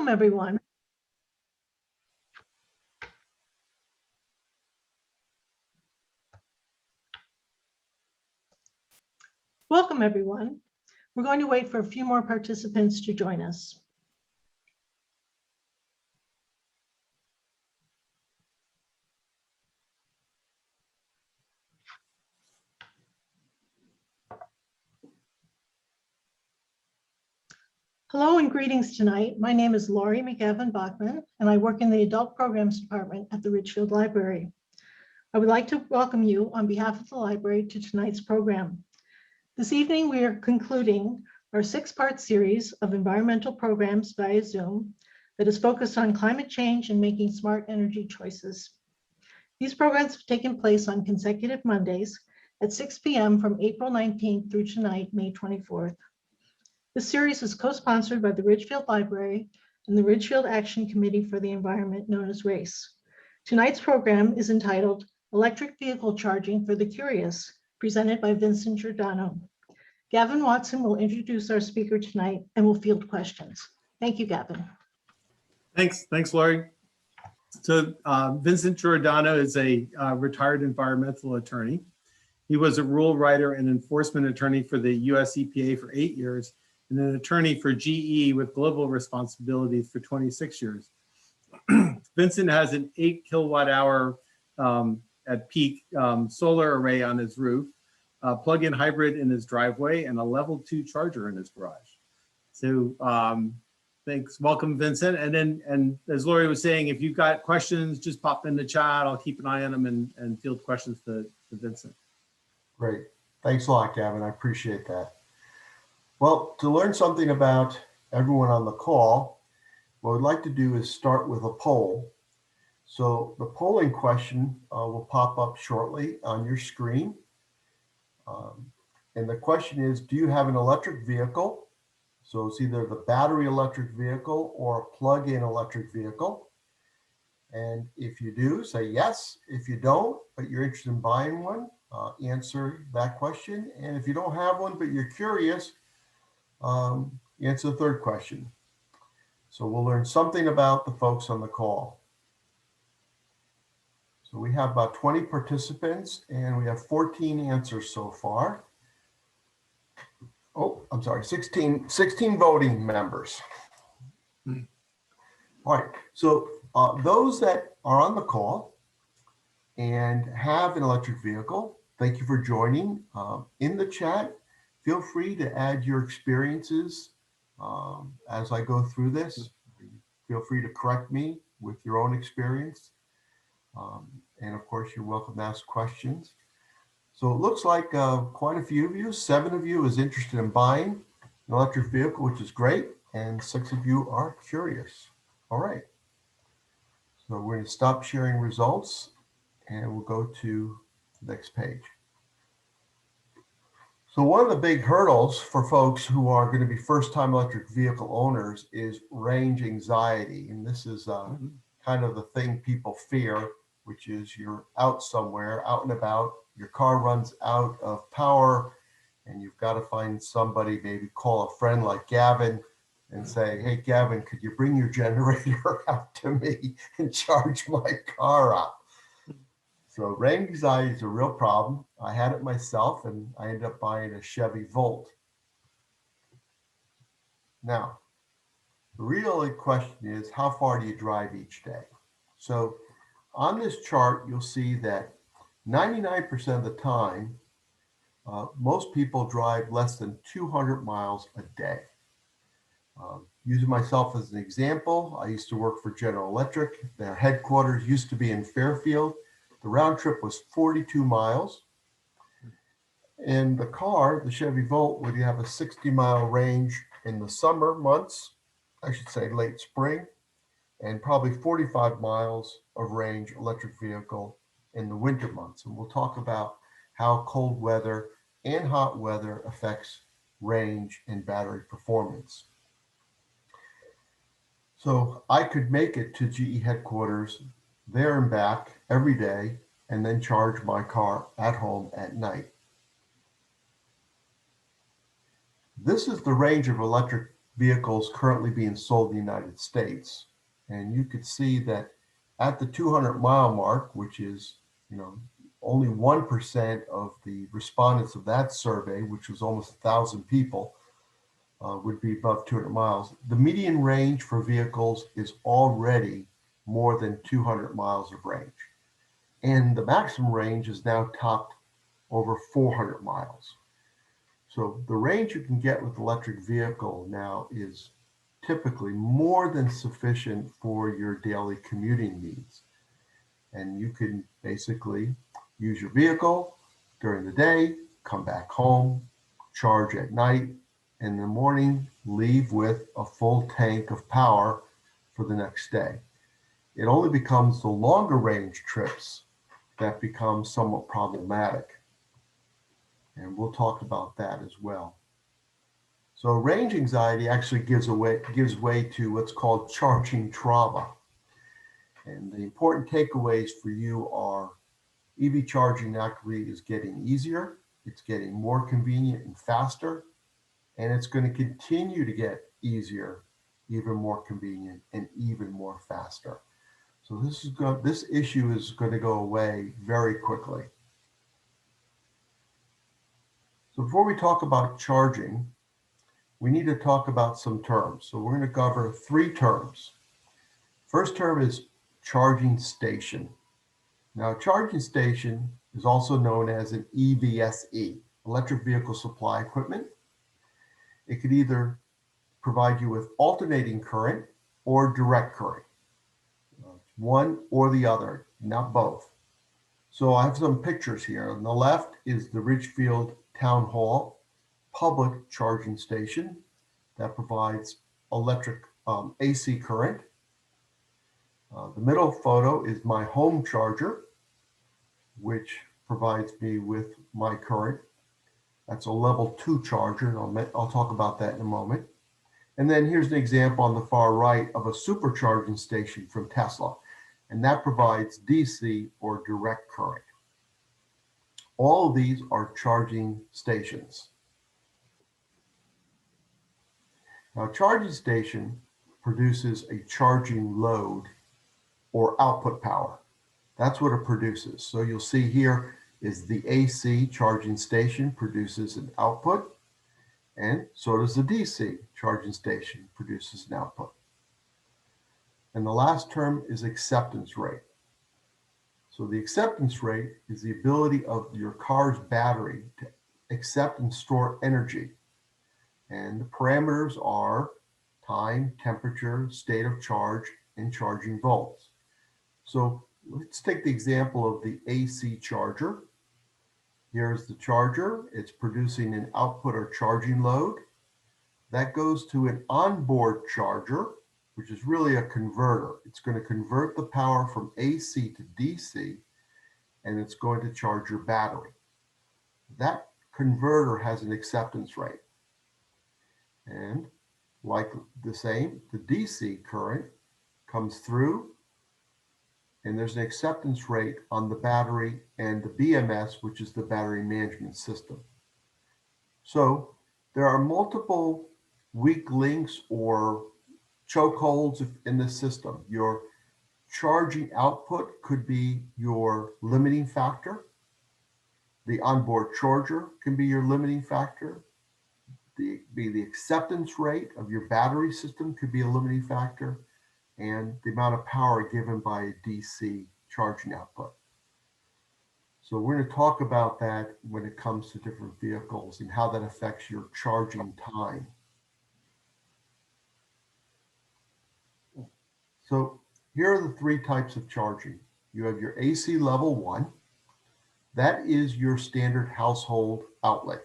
Welcome, everyone. Welcome, everyone. We're going to wait for a few more participants to join us. Hello and greetings tonight. My name is Laurie McGavin-Bachman, and I work in the Adult Programs Department at the Ridgefield Library. I would like to welcome you on behalf of the library to tonight's program. This evening, we are concluding our 6-part series of environmental programs via Zoom that is focused on climate change and making smart energy choices. These programs have taken place on consecutive Mondays at 6 p.m. from April 19th through tonight, May 24th. This series is co-sponsored by the Ridgefield Library and the Ridgefield Action Committee for the Environment, known as RACE. Tonight's program is entitled Electric Vehicle Charging for the Curious, presented by Vincent Giordano. Gavin Watson will introduce our speaker tonight and will field questions. Thank you, Gavin. Thanks, Laurie. So Vincent Giordano is a retired environmental attorney. He was a rule writer and enforcement attorney for the US EPA for 8 years, and an attorney for GE with global responsibilities for 26 years. Vincent has an 8 kilowatt hour at peak solar array on his roof, a plug-in hybrid in his driveway, and a level 2 charger in his garage. So thanks, welcome Vincent. And as Laurie was saying, if you've got questions, just pop in the chat. I'll keep an eye on them and field questions to Vincent. Great, thanks a lot, Gavin, I appreciate that. Well, to learn something about everyone on the call, what we'd like to do is start with a poll. So the polling question will pop up shortly on your screen. And the question is, do you have an electric vehicle? So it's either the battery electric vehicle or a plug-in electric vehicle. And if you do, say yes. If you don't, but you're interested in buying one, answer that question. And if you don't have one, but you're curious, answer the third question. So we'll learn something about the folks on the call. So we have about 20 participants and we have 14 answers so far. Oh, I'm sorry, 16 voting members. All right, so those that are on the call and have an electric vehicle, thank you for joining. In the chat, feel free to add your experiences as I go through this. Feel free to correct me with your own experience. And of course, you're welcome to ask questions. So it looks like quite a few of you, 7 of you is interested in buying an electric vehicle, which is great. And 6 of you are curious. All right. So we're going to stop sharing results and we'll go to the next page. So one of the big hurdles for folks who are going to be first-time electric vehicle owners is range anxiety. And this is kind of the thing people fear, which is you're out somewhere, out and about, your car runs out of power, and you've got to find somebody, maybe call a friend like Gavin and say, hey, Gavin, could you bring your generator out to me and charge my car up? So range anxiety is a real problem. I had it myself and I ended up buying a Chevy Volt. Now, the real question is, how far do you drive each day? So on this chart, you'll see that 99% of the time, most people drive less than 200 miles a day. Using myself as an example, I used to work for General Electric. Their headquarters used to be in Fairfield. The round trip was 42 miles. And the car, the Chevy Volt, would have a 60-mile range in the summer months, I should say late spring, and probably 45 miles of range electric vehicle in the winter months. And we'll talk about how cold weather and hot weather affects range and battery performance. So I could make it to GE headquarters there and back every day and then charge my car at home at night. This is the range of electric vehicles currently being sold in the United States. And you could see that at the 200-mile mark, which is, only 1% of the respondents of that survey, which was almost 1,000 people, would be above 200 miles. The median range for vehicles is already more than 200 miles of range. And the maximum range is now topped over 400 miles. So the range you can get with electric vehicle now is typically more than sufficient for your daily commuting needs. And you can basically use your vehicle during the day, come back home, charge at night, and in the morning, leave with a full tank of power for the next day. It only becomes the longer range trips that become somewhat problematic. And we'll talk about that as well. So range anxiety actually gives way to what's called charging trauma. And the important takeaways for you are EV charging actually is getting easier, it's getting more convenient and faster, and it's going to continue to get easier, even more convenient, and even more faster. So this issue is going to go away very quickly. So before we talk about charging, we need to talk about some terms. So we're going to cover 3 terms. First term is charging station. Now, a charging station is also known as an EVSE, electric vehicle supply equipment. It could either provide you with alternating current or direct current. One or the other, not both. So I have some pictures here. On the left is the Ridgefield Town Hall public charging station that provides electric AC current. The middle photo is my home charger, which provides me with my current. That's a level 2 charger, and I'll talk about that in a moment. And then here's an example on the far right of a supercharging station from Tesla, and that provides DC or direct current. All of these are charging stations. Now, a charging station produces a charging load or output power. That's what it produces. So you'll see here is the AC charging station produces an output, and so does the DC charging station produces an output. And the last term is acceptance rate. So the acceptance rate is the ability of your car's battery to accept and store energy. And the parameters are time, temperature, state of charge, and charging volts. So let's take the example of the AC charger. Here's the charger. It's producing an output or charging load. That goes to an onboard charger, which is really a converter. It's going to convert the power from AC to DC, and it's going to charge your battery. That converter has an acceptance rate. And like the DC current comes through, and there's an acceptance rate on the battery and the BMS, which is the battery management system. So there are multiple weak links or chokeholds in the system. Your charging output could be your limiting factor. The onboard charger can be your limiting factor. The acceptance rate of your battery system could be a limiting factor, and the amount of power given by a DC charging output. So we're going to talk about that when it comes to different vehicles and how that affects your charging time. So here are the 3 types of charging. You have your AC level 1. That is your standard household outlet.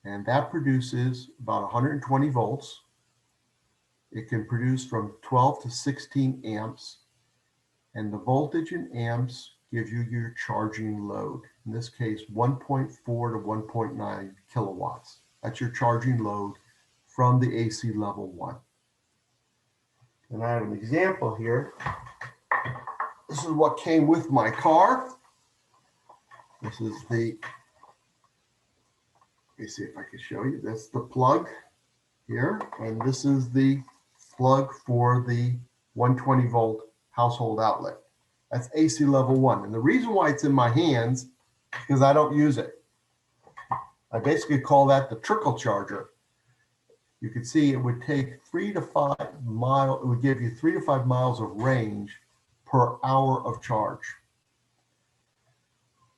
And that produces about 120 volts. It can produce from 12 to 16 amps. And the voltage in amps gives you your charging load. In this case, 1.4 to 1.9 kilowatts. That's your charging load from the AC level 1. And I have an example here. This is what came with my car. This is let me see if I can show you. That's the plug here, and this is the plug for the 120 volt household outlet. That's AC level 1. And the reason why it's in my hands is because I don't use it. I basically call that the trickle charger. You can see it would take 3 to 5 miles, it would give you 3 to 5 miles of range per hour of charge.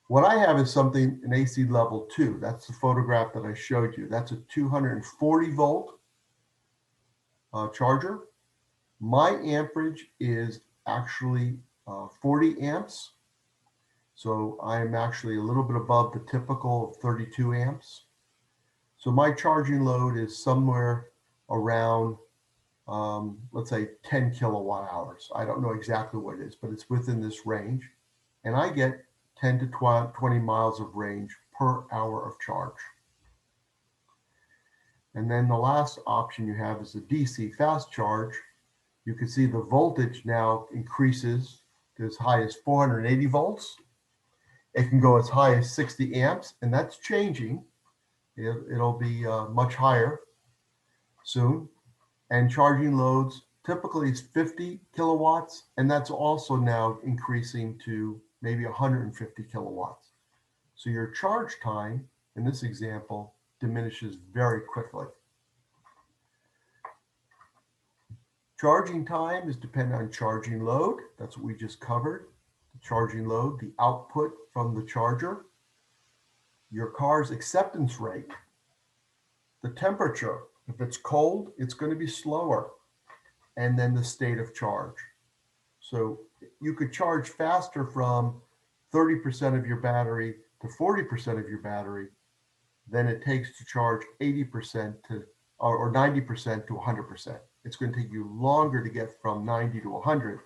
What I have is something, an AC level 2. That's the photograph that I showed you. That's a 240 volt charger. My amperage is actually 40 amps. So I'm actually a little bit above the typical 32 amps. So my charging load is somewhere around, let's say 10 kilowatt hours. I don't know exactly what it is, but it's within this range. And I get 10 to 20 miles of range per hour of charge. And then the last option you have is the DC fast charge. You can see the voltage now increases to as high as 480 volts. It can go as high as 60 amps, and that's changing. It'll be much higher soon. And charging loads typically is 50 kilowatts, and that's also now increasing to maybe 150 kilowatts. So your charge time in this example diminishes very quickly. Charging time is dependent on charging load. That's what we just covered. The charging load, the output from the charger, your car's acceptance rate, the temperature. If it's cold, it's going to be slower. And then the state of charge. So you could charge faster from 30% of your battery to 40% of your battery than it takes to charge 80% to or 90% to 100%. It's going to take you longer to get from 90 to 100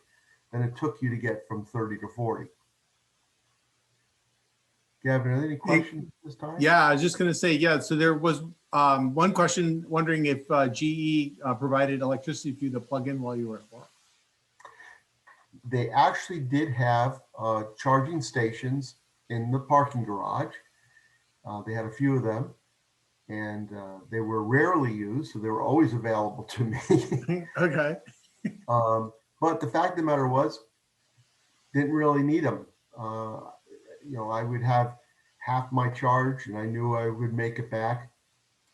than it took you to get from 30 to 40. Gavin, any questions this time? Yeah, I was just going to say, yeah. So there was one question wondering if GE provided electricity for you to plug in while you were at work. They actually did have charging stations in the parking garage. They had a few of them, and they were rarely used, so they were always available to me. Okay. But the fact of the matter was, didn't really need them. I would have half my charge, and I knew I would make it back.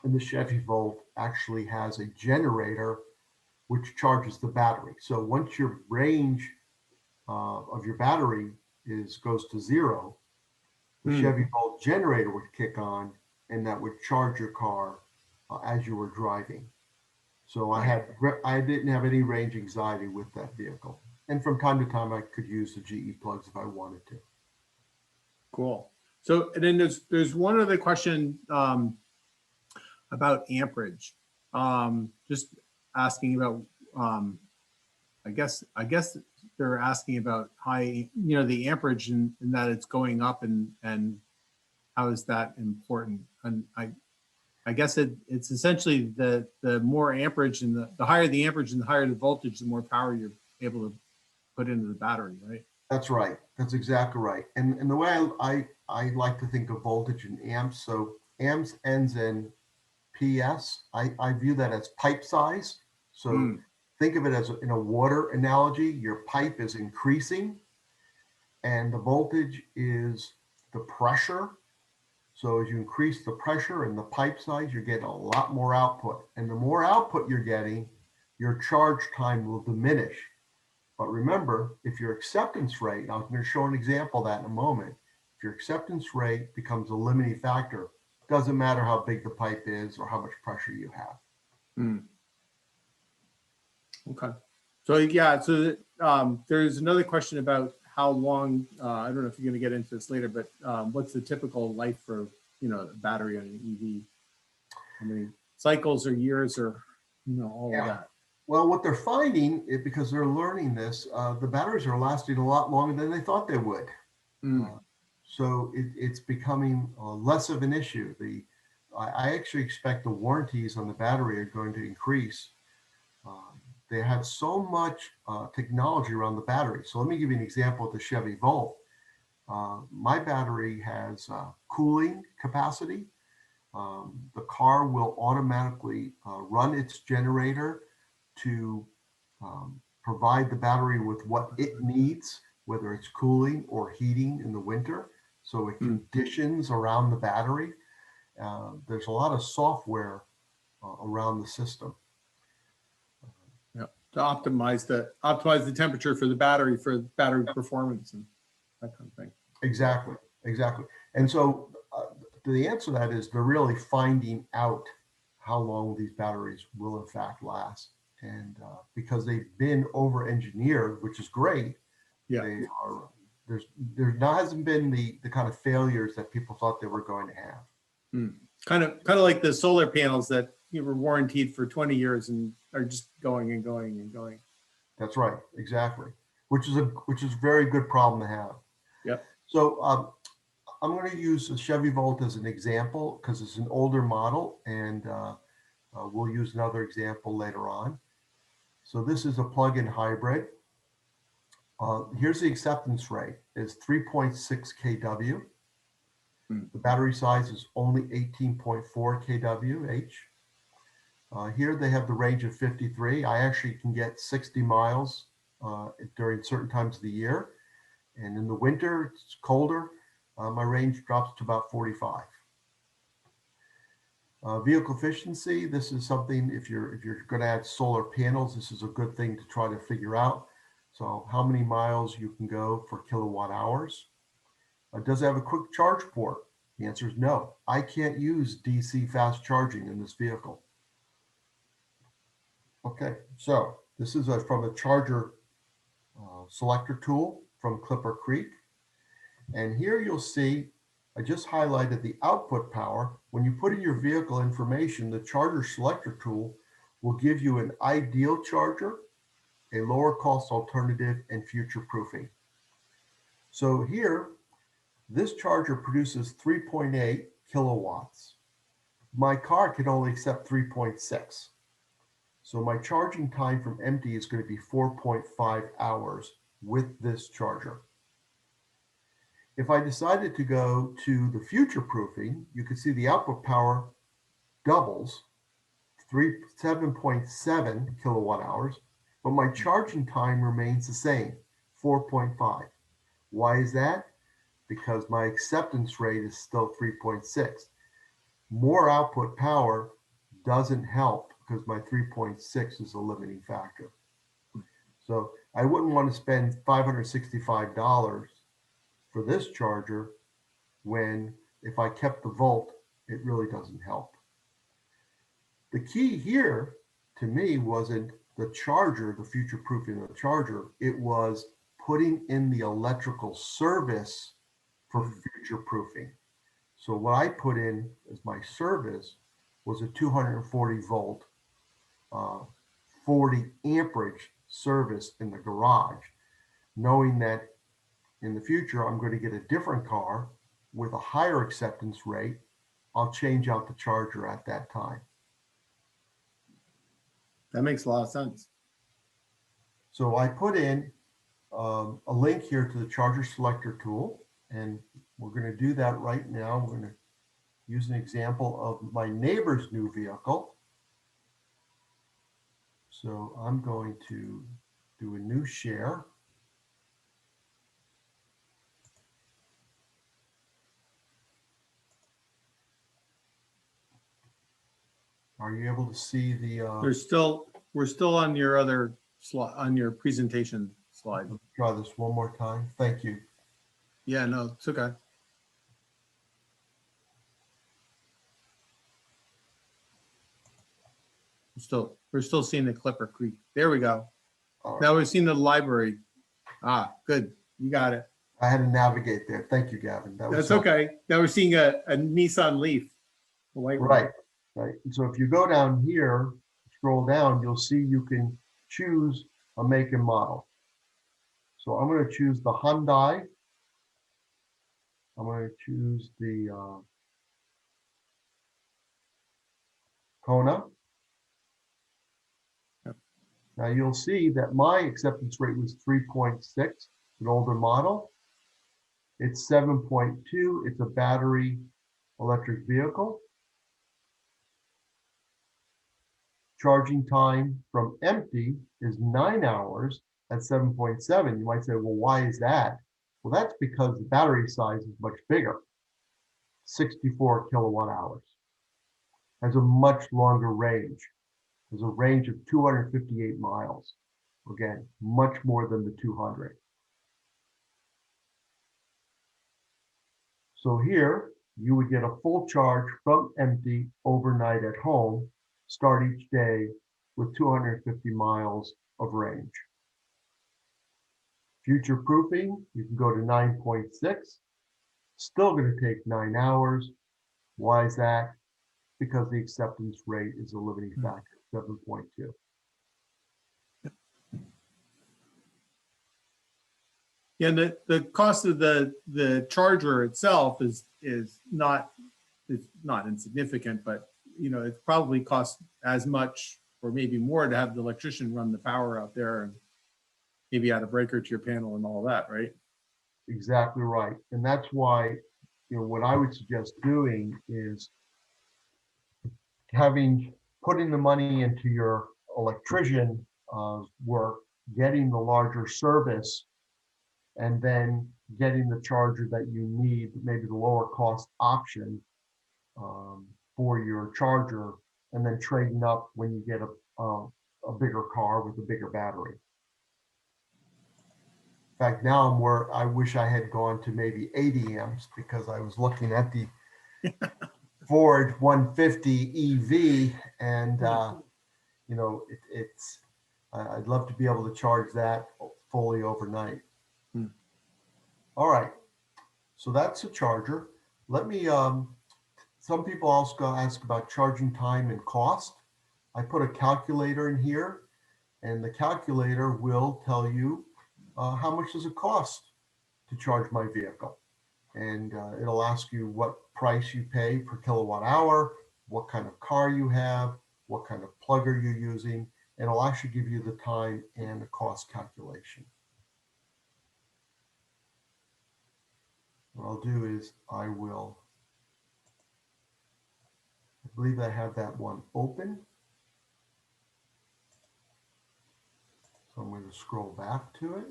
And the Chevy Volt actually has a generator which charges the battery. So once your range of your battery goes to zero, the Chevy Volt generator would kick on, and that would charge your car as you were driving. So I didn't have any range anxiety with that vehicle. And from time to time, I could use the GE plugs if I wanted to. Cool. So, and then there's one other question about amperage. Just asking about, I guess they're asking about high, the amperage and that it's going up and how is that important? And I guess it's essentially the more amperage and the higher the amperage and the higher the voltage, the more power you're able to put into the battery, right? That's right. That's exactly right. And the way I like to think of voltage in amps. So amps ends in PS. I view that as pipe size. So think of it as in a water analogy. Your pipe is increasing, and the voltage is the pressure. So as you increase the pressure and the pipe size, you're getting a lot more output. And the more output you're getting, your charge time will diminish. But remember, if your acceptance rate, I'm going to show an example of that in a moment, if your acceptance rate becomes a limiting factor, it doesn't matter how big the pipe is or how much pressure you have. Okay. So yeah, so there's another question about how long, I don't know if you're going to get into this later, but what's the typical life for, a battery on an EV? How many cycles or years or, all of that? Well, what they're finding is because they're learning this, the batteries are lasting a lot longer than they thought they would. So it's becoming less of an issue. I actually expect the warranties on the battery are going to increase. They have so much technology around the battery. So let me give you an example of the Chevy Volt. My battery has cooling capacity. the car will automatically run its generator to provide the battery with what it needs, whether it's cooling or heating in the winter. So it conditions around the battery. There's a lot of software around the system. Yeah, to optimize the temperature for battery performance and that kind of thing. Exactly, exactly. And so the answer to that is they're really finding out how long these batteries will in fact last. And because they've been over-engineered, which is great, Yeah, they are, there hasn't been the kind of failures that people thought they were going to have. kind of like the solar panels that were warranted for 20 years and are just going and going and going. That's right, exactly. Which is a very good problem to have. Yep. So I'm going to use a Chevy Volt as an example because it's an older model, and we'll use another example later on. So this is a plug-in hybrid. Here's the acceptance rate. It's 3.6 kW. The battery size is only 18.4 kWh. Here they have the range of 53. I actually can get 60 miles during certain times of the year. And in the winter, it's colder. My range drops to about 45. Vehicle efficiency, this is something, if you're going to add solar panels, this is a good thing to try to figure out. So how many miles you can go for kilowatt hours. Does it have a quick charge port? The answer is no. I can't use DC fast charging in this vehicle. Okay, so this is from a charger selector tool from Clipper Creek. And here you'll see, I just highlighted the output power. When you put in your vehicle information, the charger selector tool will give you an ideal charger, a lower cost alternative, and future proofing. So here, this charger produces 3.8 kilowatts. My car can only accept 3.6. So my charging time from empty is going to be 4.5 hours with this charger. If I decided to go to the future proofing, you can see the output power doubles, 7.7 kilowatt hours, but my charging time remains the same, 4.5. Why is that? Because my acceptance rate is still 3.6. More output power doesn't help because my 3.6 is a limiting factor. So I wouldn't want to spend $565 for this charger when, if I kept the Volt, it really doesn't help. The key here to me wasn't the charger, the future proofing of the charger. It was putting in the electrical service for future proofing. So what I put in as my service was a 240 volt, 40 amperage service in the garage, knowing that in the future, I'm going to get a different car with a higher acceptance rate. I'll change out the charger at that time. That makes a lot of sense. So I put in a link here to the charger selector tool, and we're going to do that right now. We're going to use an example of my neighbor's new vehicle. So I'm going to do a new share. Are you able to see the? We're still on your other slide, on your presentation slide. Let's try this one more time. Thank you. Yeah, no, it's okay. We're still seeing the Clipper Creek. There we go. Now we're seeing the library. Ah, good. You got it. I had to navigate there. Thank you, Gavin. That's okay. Now we're seeing a Nissan Leaf. Right. And so if you go down here, scroll down, you'll see you can choose a make and model. So I'm going to choose the Hyundai. I'm going to choose the Kona. Yep. Now you'll see that my acceptance rate was 3.6, an older model. It's 7.2. It's a battery electric vehicle. charging time from empty is 9 hours at 7.7. You might say, well, why is that? Well, that's because the battery size is much bigger, 64 kilowatt hours. Has a much longer range. Has a range of 258 miles. Again, much more than the 200. So here, you would get a full charge from empty overnight at home, start each day with 250 miles of range. Future proofing, you can go to 9.6, still going to take 9 hours. Why is that? Because the acceptance rate is a limiting factor, 7.2. Yeah, and the cost of the charger itself is not, it's not insignificant, but you know, it probably costs as much or maybe more to have the electrician run the power out there and maybe add a breaker to your panel and all that, right? Exactly right. And that's why, what I would suggest doing is putting the money into your electrician work, getting the larger service, and then getting the charger that you need, maybe the lower cost option for your charger, and then trading up when you get a bigger car with a bigger battery. In fact, now I'm where I wish I had gone to maybe 80 amps, because I was looking at the Ford 150 EV, and I'd love to be able to charge that fully overnight. All right, so that's a charger. Let me, some people also ask about charging time and cost. I put a calculator in here, and the calculator will tell you how much does it cost to charge my vehicle. And it'll ask you what price you pay per kilowatt hour, what kind of car you have, what kind of plugger you're using, and it'll actually give you the time and the cost calculation. What I'll do is I believe I have that one open. So I'm going to scroll back to it.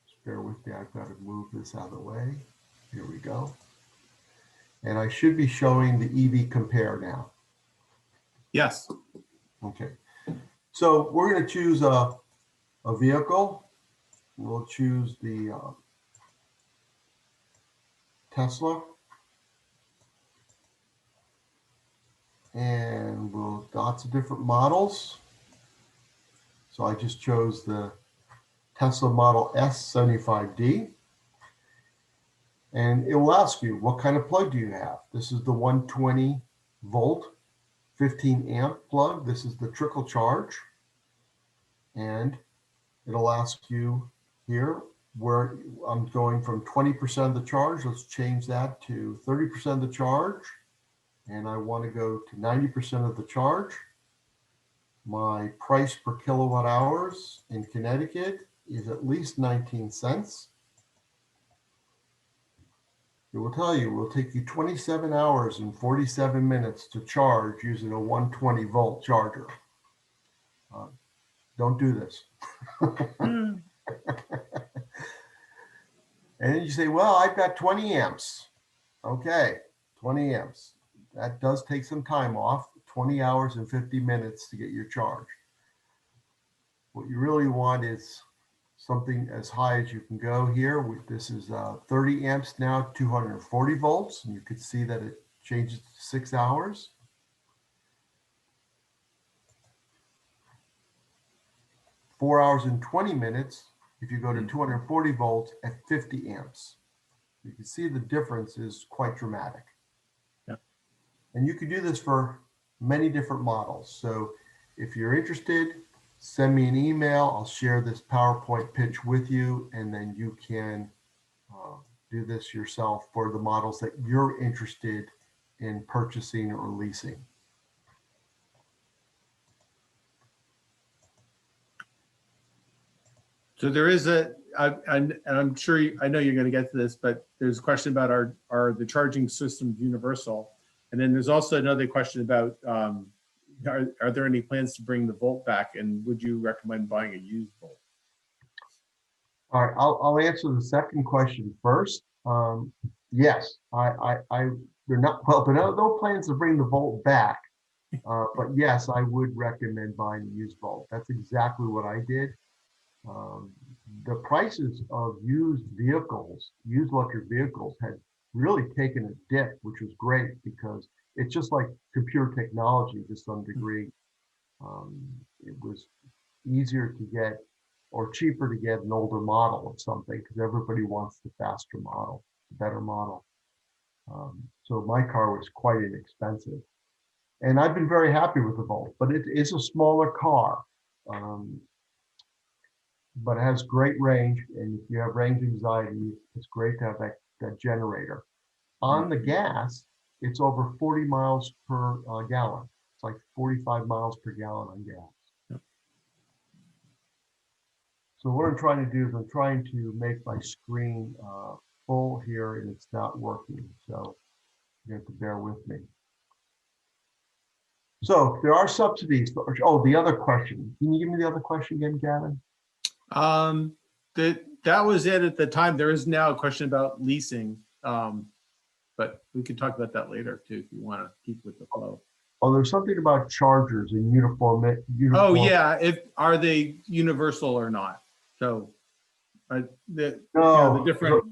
Just bear with me, I've got to move this out of the way. Here we go. And I should be showing the EV compare now. Yes. Okay. So we're going to choose a vehicle. We'll choose the Tesla. And lots of different models. So I just chose the Tesla Model S 75D. And it will ask you, what kind of plug do you have? This is the 120 volt, 15 amp plug. This is the trickle charge. And it'll ask you here where I'm going from 20% of the charge. Let's change that to 30% of the charge. And I want to go to 90% of the charge. My price per kilowatt hours in Connecticut is at least 19 cents. It will tell you, it will take you 27 hours and 47 minutes to charge using a 120 volt charger. Don't do this. And then you say, well, I've got 20 amps. Okay, 20 amps. That does take some time off, 20 hours and 50 minutes to get your charge. What you really want is something as high as you can go here. This is 30 amps now, 240 volts, and you can see that it changes to 6 hours. Four hours and 20 minutes if you go to 240 volts at 50 amps. You can see the difference is quite dramatic. Yeah. And you can do this for many different models. So if you're interested, send me an email. I'll share this PowerPoint pitch with you, and then you can do this yourself for the models that you're interested in purchasing or leasing. So there is and I'm sure I know you're going to get to this, but there's a question about are the charging systems universal? And then there's also another question about, are there any plans to bring the Volt back, and would you recommend buying a used Volt? All right, I'll answer the second question first. Yes, they're not, well, there are no plans to bring the Volt back. But yes, I would recommend buying a used Volt. That's exactly what I did. The prices of used vehicles, used electric vehicles, had really taken a dip, which was great because it's just like computer technology to some degree. It was easier to get or cheaper to get an older model of something because everybody wants the faster model, the better model. So my car was quite inexpensive. And I've been very happy with the Volt, but it is a smaller car. But it has great range. And if you have range anxiety, it's great to have that generator. On the gas, it's over 40 miles per gallon. It's like 45 miles per gallon on gas. Yep. So what I'm trying to do is I'm trying to make my screen full here and it's not working. So you have to bear with me. So there are subsidies. Oh, the other question. Can you give me the other question again, Gavin? That was it at the time. There is now a question about leasing, but we can talk about that later too if you want to keep with the flow. Oh, there's something about chargers and uniform. Oh yeah, are they universal or not? So the different.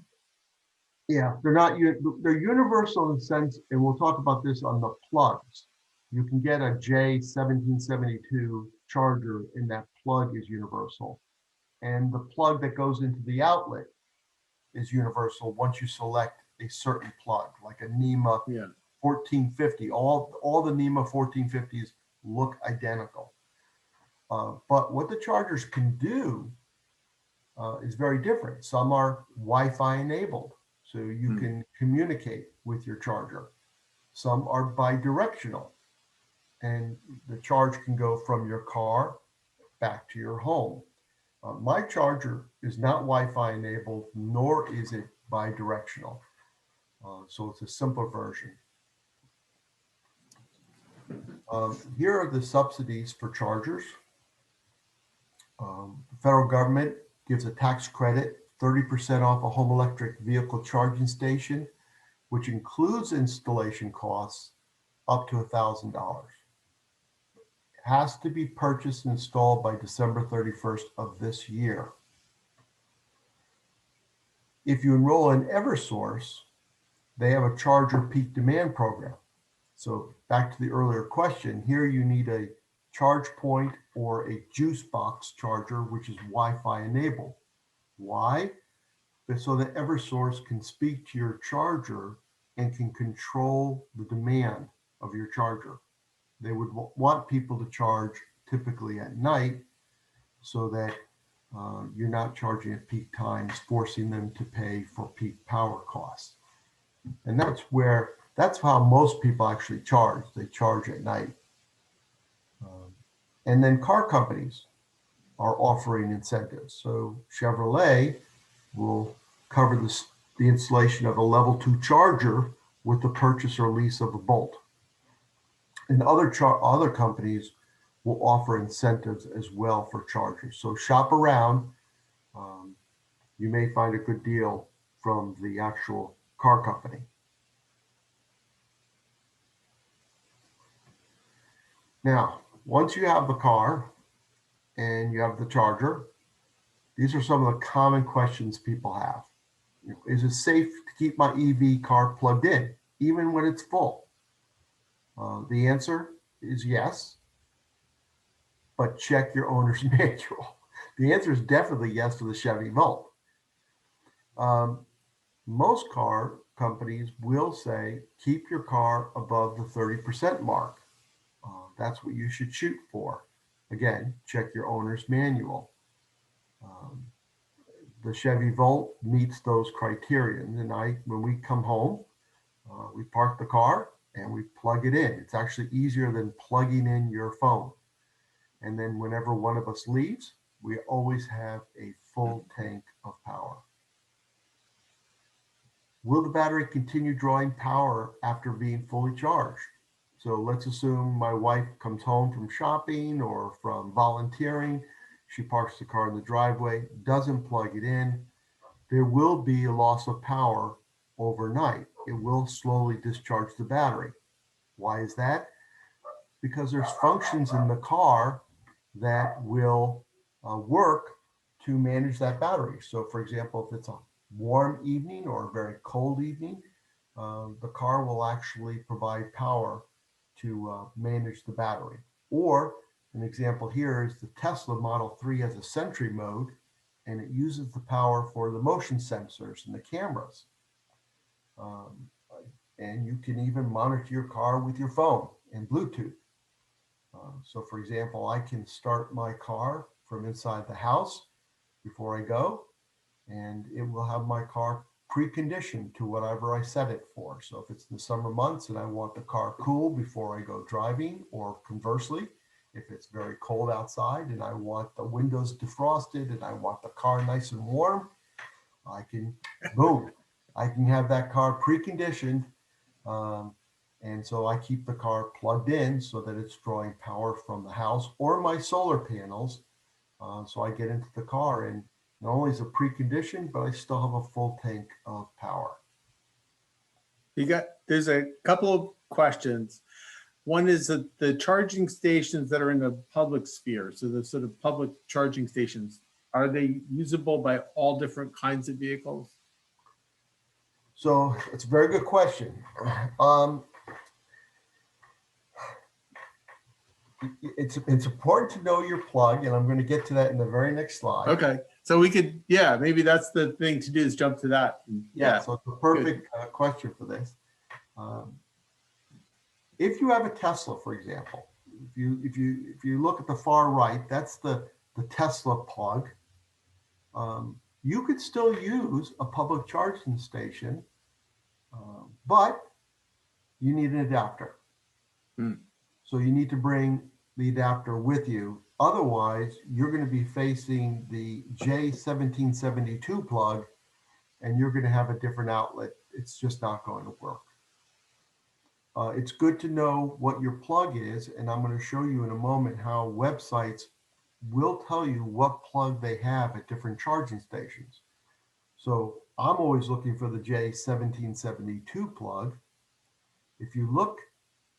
Yeah, they're not. They're universal in the sense, and we'll talk about this on the plugs. You can get a J1772 charger, and that plug is universal. And the plug that goes into the outlet is universal once you select a certain plug, like a NEMA 1450. All the NEMA 1450s look identical. But what the chargers can do is very different. Some are Wi-Fi enabled, so you can communicate with your charger. Some are bidirectional, and the charge can go from your car back to your home. My charger is not Wi-Fi enabled, nor is it bidirectional. So it's a simpler version. Here are the subsidies for chargers. The federal government gives a tax credit, 30% off a home electric vehicle charging station, which includes installation costs up to $1,000. Has to be purchased and installed by December 31st of this year. If you enroll in Eversource, they have a charger peak demand program. So back to the earlier question, here you need a charge point or a juice box charger, which is Wi-Fi enabled. Why? So that Eversource can speak to your charger and can control the demand of your charger. They would want people to charge typically at night so that you're not charging at peak times, forcing them to pay for peak power costs. And that's how most people actually charge. They charge at night. And then car companies are offering incentives. So Chevrolet will cover the installation of a level 2 charger with the purchase or lease of a Bolt. And other companies will offer incentives as well for chargers. So shop around. You may find a good deal from the actual car company. Now, once you have the car and you have the charger, these are some of the common questions people have. Is it safe to keep my EV car plugged in, even when it's full? The answer is yes, but check your owner's manual. The answer is definitely yes to the Chevy Volt. Most car companies will say, keep your car above the 30% mark. That's what you should shoot for. Again, check your owner's manual. The Chevy Volt meets those criteria. And when we come home, we park the car and we plug it in. It's actually easier than plugging in your phone. And then whenever one of us leaves, we always have a full tank of power. will the battery continue drawing power after being fully charged? So let's assume my wife comes home from shopping or from volunteering. She parks the car in the driveway, doesn't plug it in. There will be a loss of power overnight. It will slowly discharge the battery. Why is that? Because there's functions in the car that will work to manage that battery. So for example, if it's a warm evening or a very cold evening, the car will actually provide power to manage the battery. Or an example here is the Tesla Model 3 has a Sentry mode, and it uses the power for the motion sensors and the cameras. And you can even monitor your car with your phone and Bluetooth. So for example, I can start my car from inside the house before I go, and it will have my car preconditioned to whatever I set it for. So if it's the summer months and I want the car cool before I go driving, or conversely, if it's very cold outside and I want the windows defrosted and I want the car nice and warm, I can, boom, I can have that car preconditioned. And so I keep the car plugged in so that it's drawing power from the house or my solar panels. So I get into the car, and not only is it preconditioned, but I still have a full tank of power. There's a couple of questions. One is that the charging stations that are in the public sphere, so the sort of public charging stations, are they usable by all different kinds of vehicles? So it's a very good question. It's important to know your plug, and I'm going to get to that in the very next slide. Okay, so we could, yeah, maybe that's the thing to do, is jump to that. Yeah. So it's a perfect question for this. If you have a Tesla, for example, if you look at the far right, that's the Tesla plug. You could still use a public charging station, but you need an adapter. So you need to bring the adapter with you. Otherwise, you're going to be facing the J1772 plug, and you're going to have a different outlet. It's just not going to work. It's good to know what your plug is, and I'm going to show you in a moment how websites will tell you what plug they have at different charging stations. So I'm always looking for the J1772 plug. If you look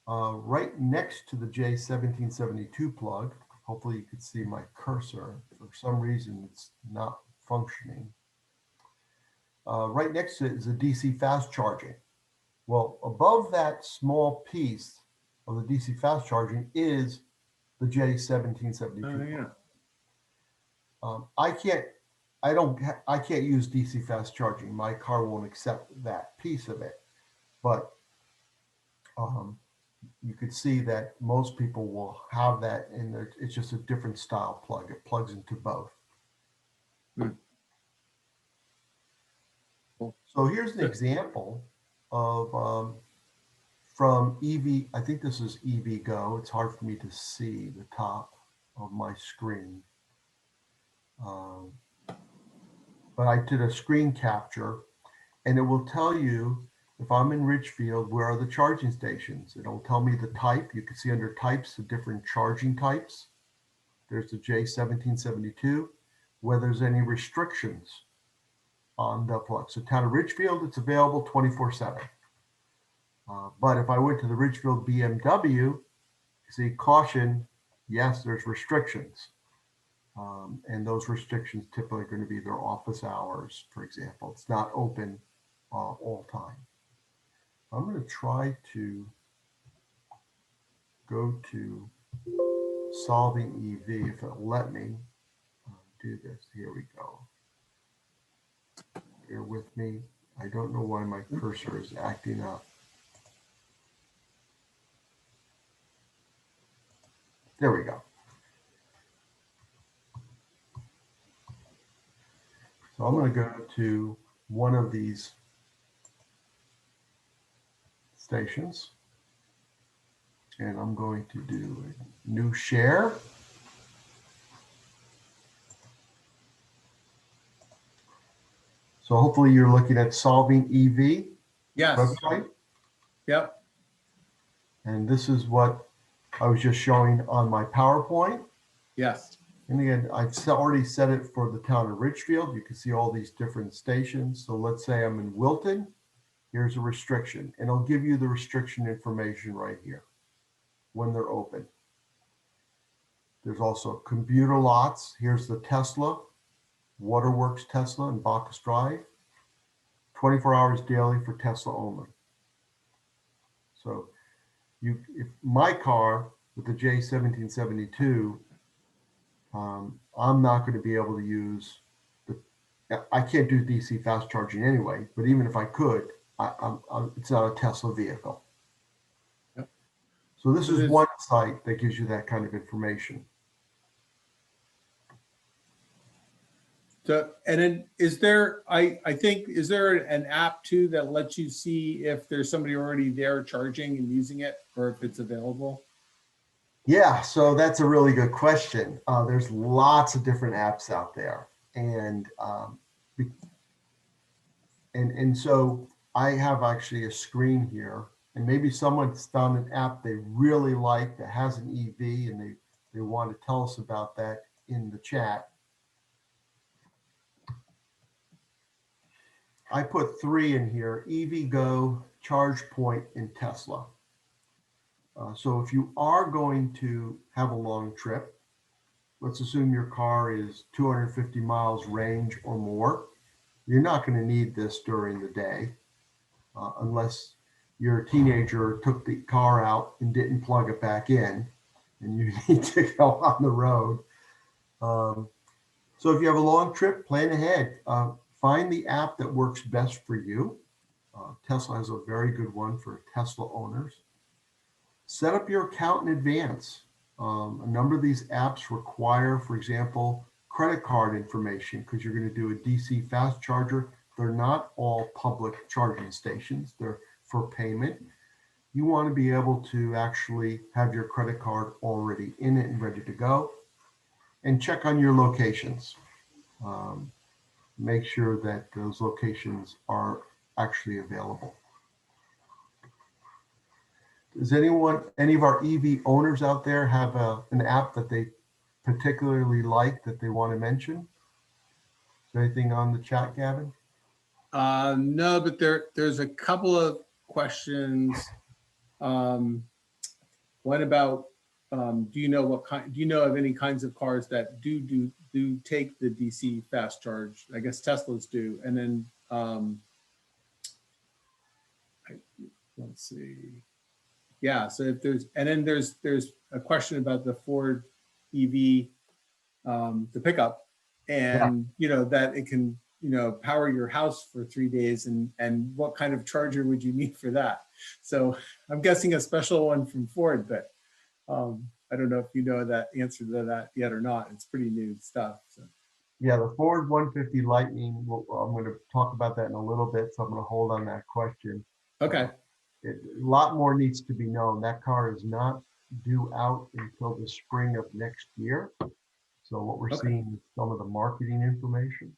right next to the J1772 plug, hopefully you can see my cursor. For some reason, it's not functioning. Right next to it is a DC fast charging. Well, above that small piece of the DC fast charging is the J1772. Oh, yeah. I can't use DC fast charging. My car won't accept that piece of it. But you could see that most people will have that, and it's just a different style plug. It plugs into both. Cool. So here's an example of from EV. I think this is EVgo. It's hard for me to see the top of my screen. But I did a screen capture, and it will tell you, if I'm in Ridgefield, where are the charging stations? It'll tell me the type. You can see under types the different charging types. There's the J1772, whether there's any restrictions on the plug. So town of Ridgefield, it's available 24/7. But if I went to the Ridgefield BMW, you see caution, yes, there's restrictions. And those restrictions typically are going to be their office hours, for example. It's not open all time. I'm going to try to go to solving EV if it'll let me do this. Here we go. Bear with me. I don't know why my cursor is acting up. There we go. So I'm going to go to one of these stations, and I'm going to do a new share. So hopefully you're looking at Solving EV Yes. website. Yep. And this is what I was just showing on my PowerPoint. Yes. And again, I've already set it for the town of Ridgefield. You can see all these different stations. So let's say I'm in Wilton. Here's a restriction, and I'll give you the restriction information right here when they're open. There's also commuter lots. Here's the Tesla, Waterworks Tesla in Bacchus Drive. 24 hours daily for Tesla only. So if my car with the J1772, I'm not going to be able to use I can't do DC fast charging anyway, but even if I could, it's not a Tesla vehicle. Yep. So this So is there's- one site that gives you that kind of information. So, and then is there, I think, is there an app too that lets you see if there's somebody already there charging and using it, or if it's available? Yeah, so that's a really good question. There's lots of different apps out there, and so I have actually a screen here, and maybe someone's found an app they really like that has an EV, and they want to tell us about that in the chat. I put 3 in here: EVgo, ChargePoint, and Tesla. So if you are going to have a long trip, let's assume your car is 250 miles range or more, you're not going to need this during the day unless you're a teenager, took the car out and didn't plug it back in, and you need to go on the road. So if you have a long trip, plan ahead. Find the app that works best for you. Tesla has a very good one for Tesla owners. Set up your account in advance. A number of these apps require, for example, credit card information because you're going to do a DC fast charger. They're not all public charging stations. They're for payment. You want to be able to actually have your credit card already in it and ready to go. And check on your locations. Make sure that those locations are actually available. Does any of our EV owners out there have an app that they particularly like that they want to mention? Is there anything on the chat, Gavin? No, but there's a couple of questions. One about, do you know of any kinds of cars that do take the DC fast charge? I guess Teslas do. And then, let's see. Yeah, so if there's a question about the Ford EV, the pickup, and that it can power your house for 3 days, and what kind of charger would you need for that? So I'm guessing a special one from Ford, but I don't know if you know that answer to that yet or not. It's pretty new stuff. So. Yeah, the Ford 150 Lightning, I'm going to talk about that in a little bit, so I'm going to hold on that question. Okay. A lot more needs to be known. That car is not due out until the spring of next year. So what we're seeing is some of the marketing information.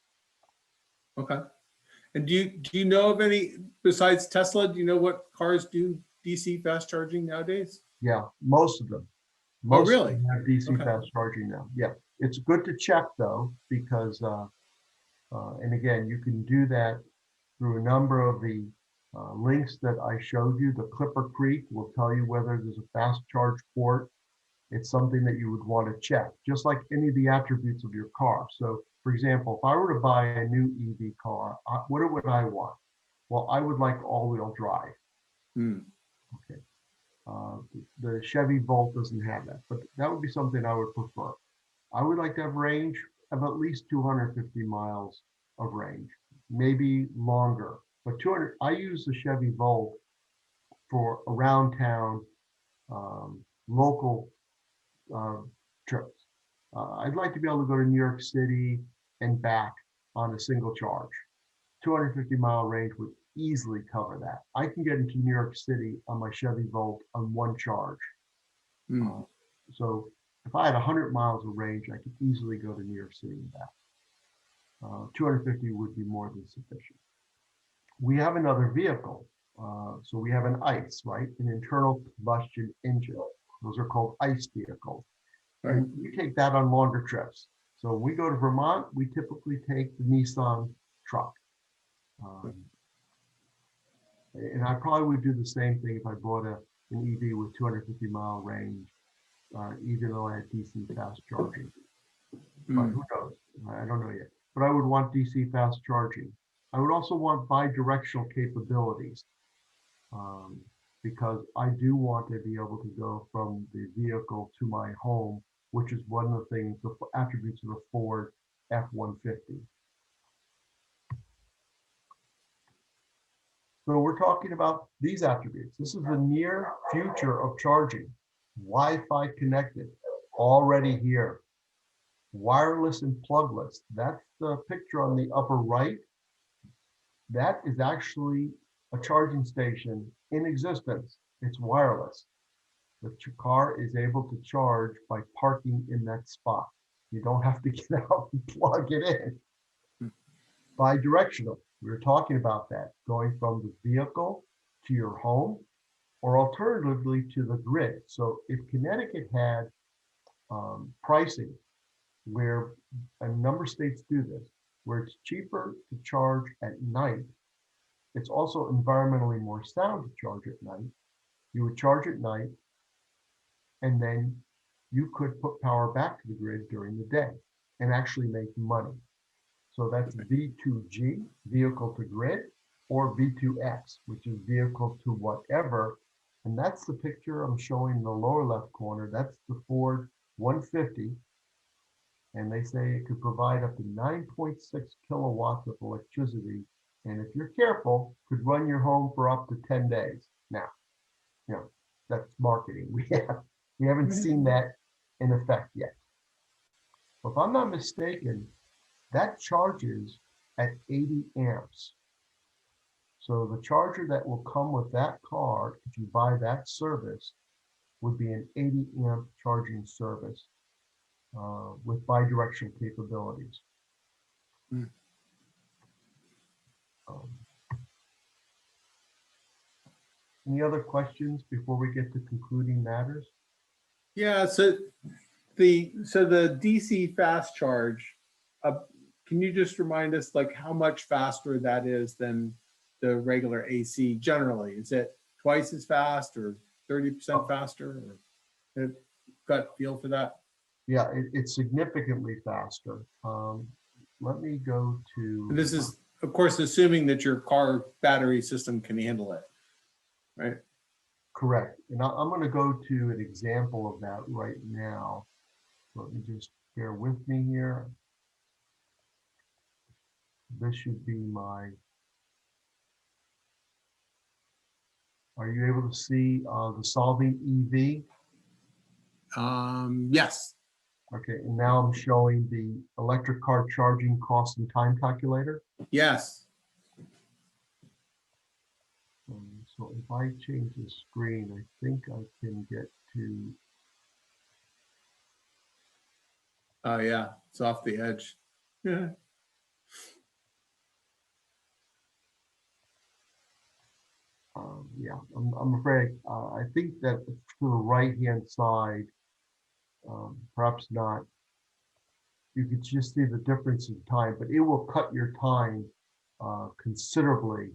Okay. And do you know of any, besides Tesla, do you know what cars do DC fast charging nowadays? Yeah, most of them. Most really? of them have DC fast charging now. Yeah, it's good to check though, because, and again, you can do that through a number of the links that I showed you. The Clipper Creek will tell you whether there's a fast charge port. It's something that you would want to check, just like any of the attributes of your car. So, for example, if I were to buy a new EV car, what would I want? Well, I would like all-wheel drive. Okay. The Chevy Volt doesn't have that, but that would be something I would prefer. I would like to have range of at least 250 miles of range, maybe longer, but 200. I use the Chevy Volt for around town, local trips. I'd like to be able to go to New York City and back on a single charge. 250-mile range would easily cover that. I can get into New York City on my Chevy Volt on one charge. So if I had 100 miles of range, I could easily go to New York City and back. 250 would be more than sufficient. We have another vehicle. So we have an ICE, right? An internal combustion engine. Those are called ICE vehicles. Right. And we take that on longer trips. So when we go to Vermont, we typically take the Nissan truck. And I probably would do the same thing if I bought an EV with 250-mile range, even though I had DC fast charging. But who knows? I don't know yet. But I would want DC fast charging. I would also want bi-directional capabilities, because I do want to be able to go from the vehicle to my home, which is one of the things, the attributes of the Ford F-150. So we're talking about these attributes. This is the near future of charging. Wi-Fi connected, already here. Wireless and plugless. That's the picture on the upper right. That is actually a charging station in existence. It's wireless. The car is able to charge by parking in that spot. You don't have to get out and plug it in. Bi-directional. We were talking about that, going from the vehicle to your home, or alternatively to the grid. So if Connecticut had pricing where a number of states do this, where it's cheaper to charge at night, it's also environmentally more sound to charge at night. You would charge at night, and then you could put power back to the grid during the day and actually make money. So that's V2G, vehicle to grid, or V2X, which is vehicle to whatever. And that's the picture I'm showing in the lower left corner. That's the Ford 150. And they say it could provide up to 9.6 kilowatts of electricity. And if you're careful, could run your home for up to 10 days. Now, you know, that's marketing. We haven't seen that in effect yet. But if I'm not mistaken, that charges at 80 amps. So the charger that will come with that car, if you buy that service, would be an 80 amp charging service with bi-directional capabilities. Any other questions before we get to concluding matters? Yeah, so the DC fast charge, can you just remind us like how much faster that is than the regular AC generally? Is it twice as fast or 30% faster? Or gut feel for that? Yeah, it's significantly faster. Let me go to. And this is, of course, assuming that your car battery system can handle it, right? Correct. And I'm going to go to an example of that right now. Let me just bear with me here. This should be my. Are you able to see the solving EV? Yes. Okay, and now I'm showing the electric car charging cost and time calculator. Yes. So if I change the screen, I think I can get to. Oh yeah, it's off the edge. Yeah. Yeah, I'm afraid. I think that to the right-hand side, perhaps not. You could just see the difference in time, but it will cut your time considerably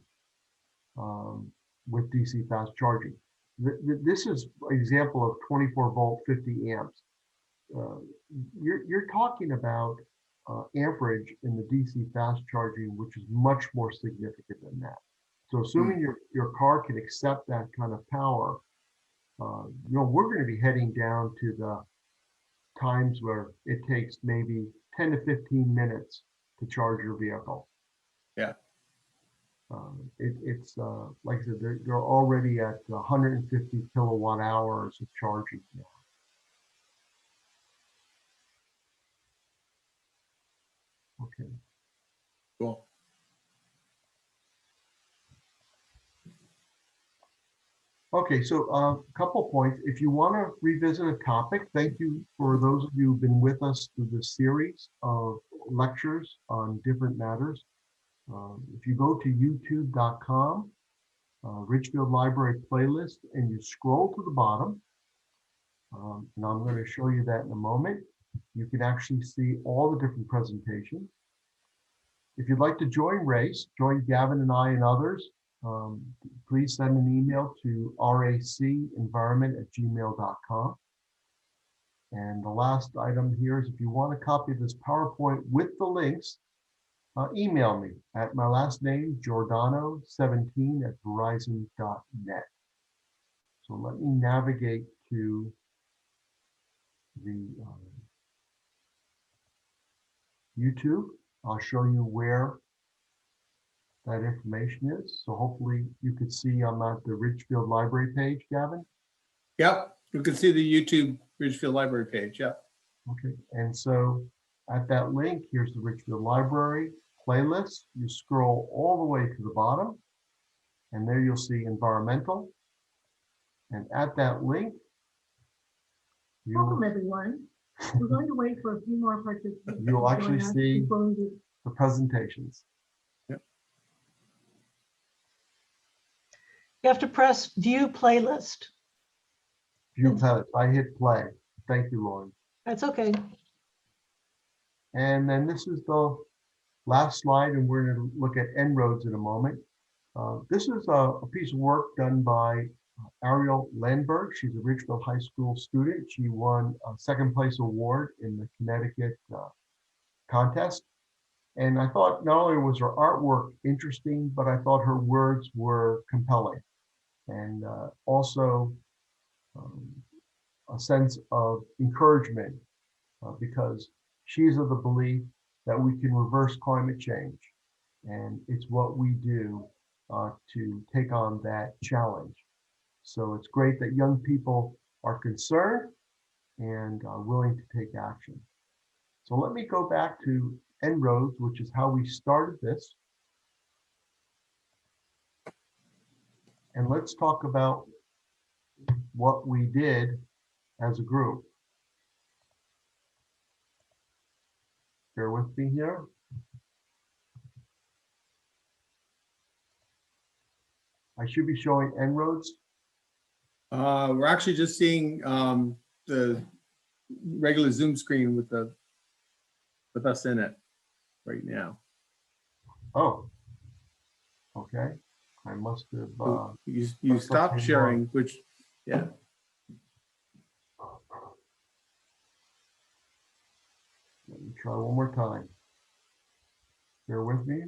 with DC fast charging. This is an example of 24 volt, 50 amps. You're talking about amperage in the DC fast charging, which is much more significant than that. So assuming your car can accept that kind of power, we're going to be heading down to the times where it takes maybe 10 to 15 minutes to charge your vehicle. Yeah. It's like I said, they're already at 150 kilowatt hours of charging now. Okay. Cool. Okay, so a couple points. If you want to revisit a topic, thank you for those of you who've been with us through this series of lectures on different matters. If you go to youtube.com, Ridgefield Library playlist, and you scroll to the bottom, and I'm going to show you that in a moment, you can actually see all the different presentations. If you'd like to join RACE, join Gavin and I and others, please send an email to racenvironment@gmail.com. And the last item here is if you want a copy of this PowerPoint with the links, email me at my last name, Giordano17@verizon.net. So let me navigate to the YouTube. I'll show you where that information is. So hopefully you could see I'm at the Ridgefield Library page, Gavin. Yep, you can see the YouTube Ridgefield Library page. Yep. Okay, and so at that link, here's the Ridgefield Library playlist. You scroll all the way to the bottom, and there you'll see environmental. And at that link, Welcome, everyone. We're going to wait for a few more participants. you'll actually Join us see before we do. the presentations. Yep. You have to press View Playlist. View playlist. I hit play. Thank you, Lauren. That's okay. And then this is the last slide, and we're going to look at En-ROADS in a moment. This is a piece of work done by Ariel Landberg. She's a Ridgefield High School student. She won a second place award in the Connecticut contest. And I thought not only was her artwork interesting, but I thought her words were compelling. And also a sense of encouragement because she's of the belief that we can reverse climate change. And it's what we do to take on that challenge. So it's great that young people are concerned and willing to take action. So let me go back to En-ROADS, which is how we started this. And let's talk about what we did as a group. Bear with me here. I should be showing En-ROADS. We're actually just seeing the regular Zoom screen with us in it right now. Oh, okay. I must have. You stopped sharing, which, yeah. Let me try one more time. Bear with me.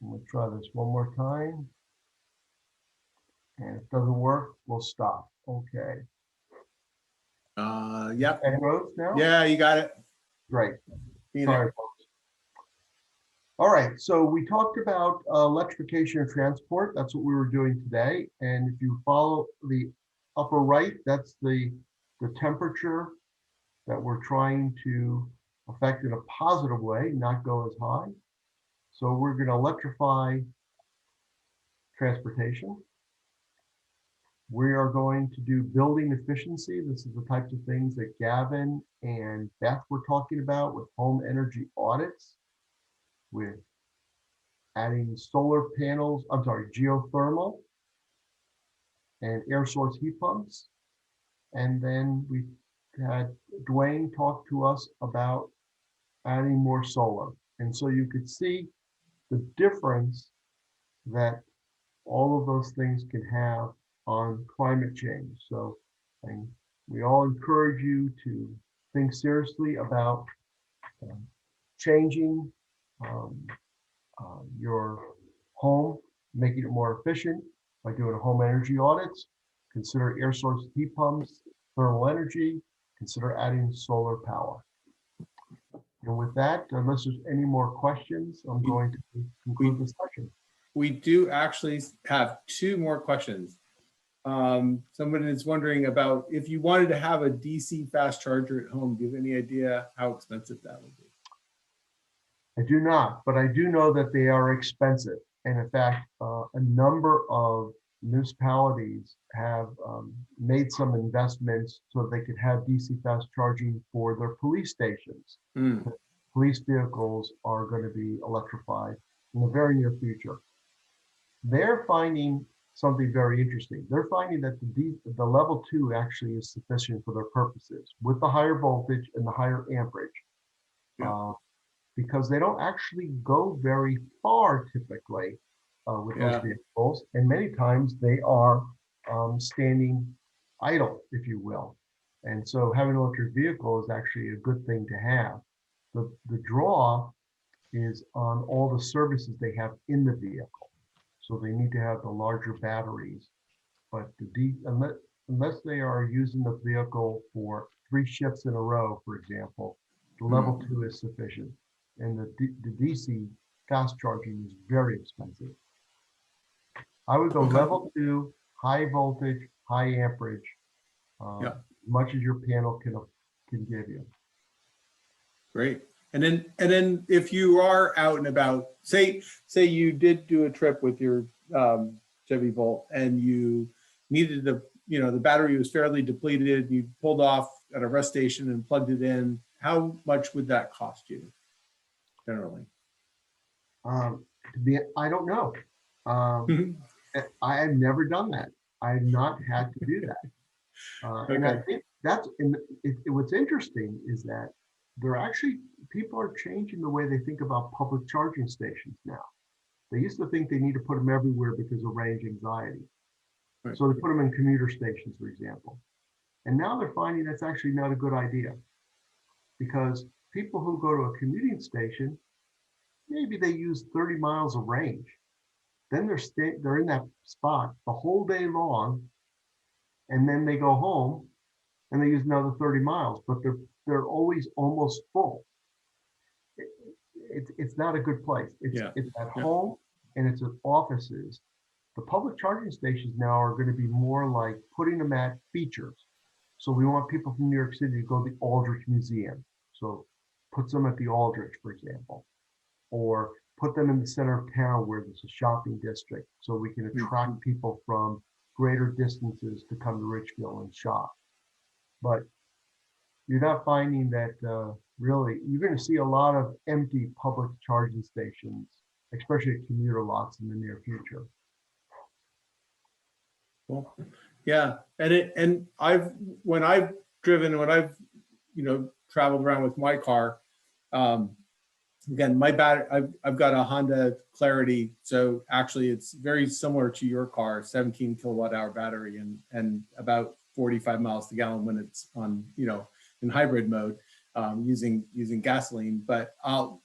I'm going to try this one more time. And if it doesn't work, we'll stop. Okay. Yep. En-ROADS now? Yeah, you got it. Great. Seen Sorry, it. folks. All right, so we talked about electrification of transport. That's what we were doing today. And if you follow the upper right, that's the temperature that we're trying to affect in a positive way, not go as high. So we're going to electrify transportation. We are going to do building efficiency. This is the types of things that Gavin and Beth were talking about with home energy audits, with adding solar panels, geothermal and air source heat pumps. And then we had Dwayne talk to us about adding more solar. And so you could see the difference that all of those things can have on climate change. So we all encourage you to think seriously about changing your home, making it more efficient by doing home energy audits. Consider air source heat pumps, thermal energy, consider adding solar power. And with that, unless there's any more questions, I'm going to conclude the session. We do actually have two more questions. Someone is wondering about if you wanted to have a DC fast charger at home, do you have any idea how expensive that would be? I do not, but I do know that they are expensive. And in fact, a number of municipalities have made some investments so they could have DC fast charging for their police stations. Mm. Police vehicles are going to be electrified in the very near future. They're finding something very interesting. They're finding that the level 2 actually is sufficient for their purposes with the higher voltage and the higher amperage. Yeah. Because they don't actually go very far typically with those Yeah. vehicles. And many times they are standing idle, if you will. And so having an electric vehicle is actually a good thing to have. The draw is on all the services they have in the vehicle. So they need to have the larger batteries. But unless they are using the vehicle for 3 shifts in a row, for example, the level 2 is sufficient. And the DC fast charging is very expensive. I would go Okay. level 2, high voltage, high amperage, Yeah. as much as your panel can give you. Great. And then if you are out and about, say you did do a trip with your Chevy Volt and you needed the battery was fairly depleted, you pulled off at a rest station and plugged it in, how much would that cost you generally? I don't know. I have never done that. I have not had to do that. And I think what's interesting is that people are changing the way they think about public charging stations now. They used to think they need to put them everywhere because of range anxiety. Right. So they put them in commuter stations, for example. And now they're finding that's actually not a good idea because people who go to a commuting station, maybe they use 30 miles of range. Then they're in that spot the whole day long, and then they go home and they use another 30 miles, but they're always almost full. It's not a good place. It's at home and it's at offices. The public charging stations now are going to be more like putting them at features. So we want people from New York City to go to the Aldrich Museum. So put them at the Aldrich, for example, or put them in the center of town where there's a shopping district so we can attract people from greater distances to come to Ridgefield and shop. But you're not finding that really, you're going to see a lot of empty public charging stations, especially at commuter lots in the near future. Cool. Yeah. And when I've traveled around with my car, again, my battery, I've got a Honda Clarity. So actually it's very similar to your car, 17 kilowatt hour battery and about 45 miles to gallon when it's on, in hybrid mode, using gasoline. But I'll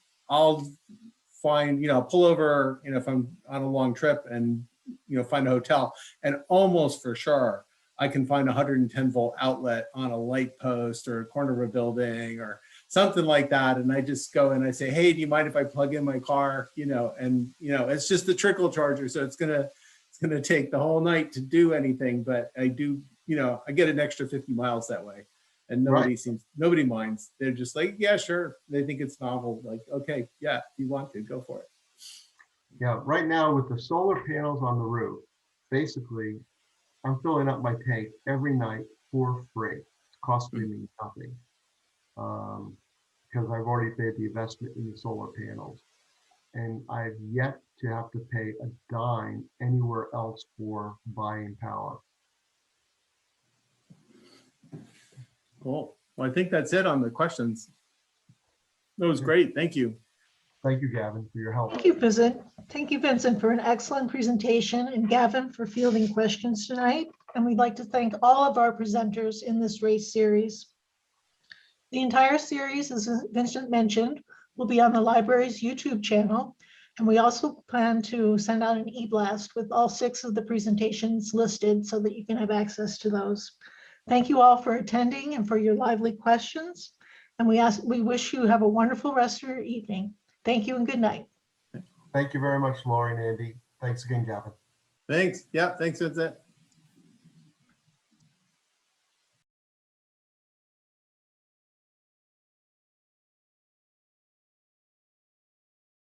find, pull over, if I'm on a long trip and, find a hotel, and almost for sure, I can find a 110 volt outlet on a light post or a corner of a building or something like that. And I just go and I say, hey, do you mind if I plug in my car? It's just the trickle charger. So it's going to take the whole night to do anything, but I do, I get an extra 50 miles that way. And nobody minds. They're just like, yeah, sure. They think it's novel. Like, okay, yeah, if you want to, go for it. Yeah, right now with the solar panels on the roof, basically, I'm filling up my tank every night for free. It's costing me nothing because I've already paid the investment in the solar panels. And I've yet to have to pay a dime anywhere else for buying power. Cool. Well, I think that's it on the questions. That was great. Thank you. Thank you, Gavin, for your help. Thank you, Vincent. Thank you, Vincent, for an excellent presentation, and Gavin for fielding questions tonight. And we'd like to thank all of our presenters in this race series. The entire series, as Vincent mentioned, will be on the library's YouTube channel. And we also plan to send out an e-blast with all 6 of the presentations listed so that you can have access to those. Thank you all for attending and for your lively questions. And we wish you have a wonderful rest of your evening. Thank you and good night. Thank you very much, Lori and Andy. Thanks again, Gavin. Thanks. Yeah, thanks, Vincent.